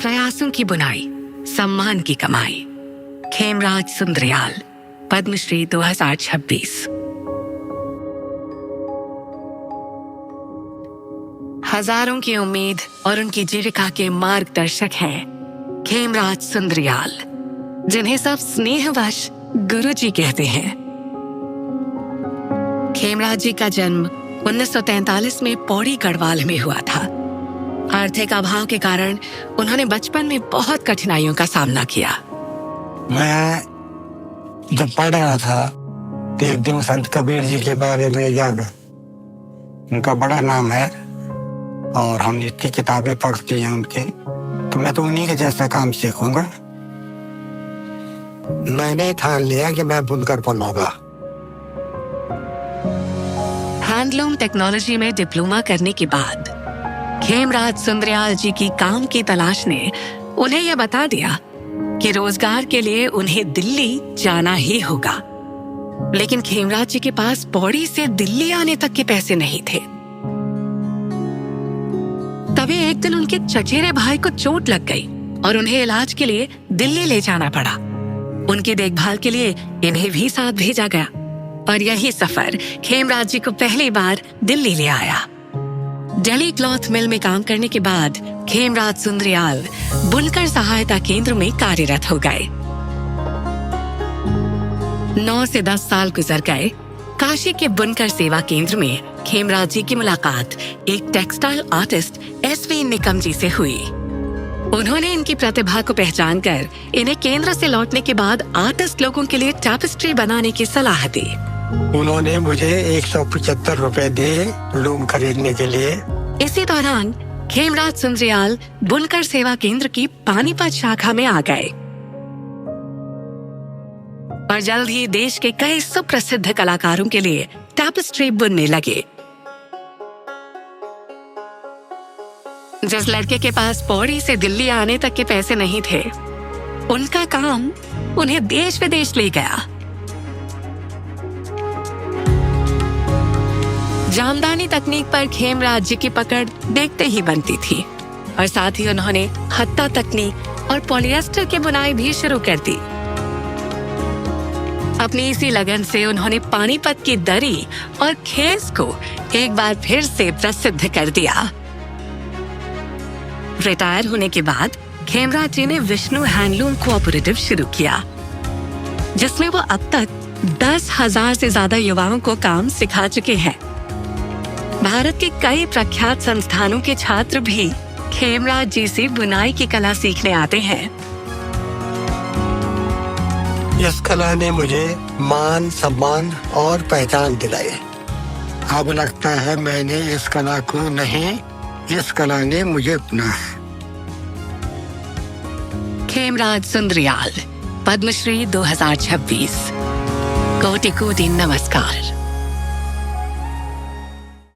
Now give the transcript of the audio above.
प्रयासों की बुनाई, सम्मान की कमाई। खेमराज सुंदरयाल, पद्मश्री 2026। हजारों की उम्मीद और उनकी जीविका के मार्गदर्शक हैं खेमराज सुंदरयाल, जिन्हें सब स्नेहवश गुरुजी कहते हैं। खेमराज जी का जन्म 1943 में पौड़ी गढ़वाल में हुआ था। आर्थिक अभाव के कारण उन्होंने बचपन में बहुत कठिनाइयों का सामना किया। मैं जब पढ़ रहा था तो एक दिन संत कबीर जी के बारे में याद, उनका बड़ा नाम है और हम इतनी किताबें पढ़ते हैं उनके, तो मैं तो उन्हीं के जैसा काम सीखूंगा। मैंने ठान लिया कि मैं बुनकर बनूंगा। हैंडलूम टेक्नोलॉजी में डिप्लोमा करने के बाद खेमराज सुंदरयाल जी की काम की तलाश ने उन्हें यह बता दिया कि रोजगार के लिए उन्हें दिल्ली जाना ही होगा। लेकिन खेमराज जी के पास पौड़ी से दिल्ली आने तक के पैसे नहीं थे। तभी एक दिन उनके चचेरे भाई को चोट लग गई और उन्हें इलाज के लिए दिल्ली ले जाना पड़ा। उनकी देखभाल के लिए इन्हें भी साथ भेजा गया और यही सफर खेमराज जी को पहली बार दिल्ली ले आया। दिल्ली क्लॉथ मिल में काम करने के बाद खेमराज सुंदरयाल बुनकर सहायता केंद्र में कार्यरत हो गए। 9 से 10 साल गुजर गए। काशी के बुनकर सेवा केंद्र में खेमराज जी की मुलाकात एक टेक्सटाइल आर्टिस्ट SV निकम जी से हुई। उन्होंने इनकी प्रतिभा को पहचान कर इन्हें केंद्र से लौटने के बाद आर्टिस्ट लोगों के लिए टैपेस्ट्री बनाने की सलाह दी। उन्होंने मुझे 175 रुपए दिए लूम खरीदने के लिए। इसी दौरान खेमराज सुंदरयाल बुनकर सेवा केंद्र की पानीपत शाखा में आ गए और जल्द ही देश के कई सुप्रसिद्ध कलाकारों के लिए टैपेस्ट्री बुनने लगे। जिस लड़के के पास पौड़ी से दिल्ली आने तक के पैसे नहीं थे, उनका काम उन्हें देश विदेश ले गया। जामदानी तकनीक पर खेमराज जी की पकड़ देखते ही बनती थी और साथ ही उन्होंने हत्ता तकनीक और पॉलिएस्टर की बुनाई भी शुरू कर दी। अपनी इसी लगन से उन्होंने पानीपत की दरी और खेस को एक बार फिर से प्रसिद्ध कर दिया। रिटायर होने के बाद खेमराज जी ने विष्णु हैंडलूम कोऑपरेटिव शुरू किया, जिसमें वो अब तक 10,000 से ज्यादा युवाओं को काम सिखा चुके हैं। भारत के कई प्रख्यात संस्थानों के छात्र भी खेमराज जी से बुनाई की कला सीखने आते हैं। इस कला ने मुझे मान, सम्मान और पहचान दिलाई। अब लगता है मैंने इस कला को नहीं, इस कला ने मुझे अपना है। खेमराज सुंदरयाल, पद्मश्री 2026। कोटि कोटि नमस्कार।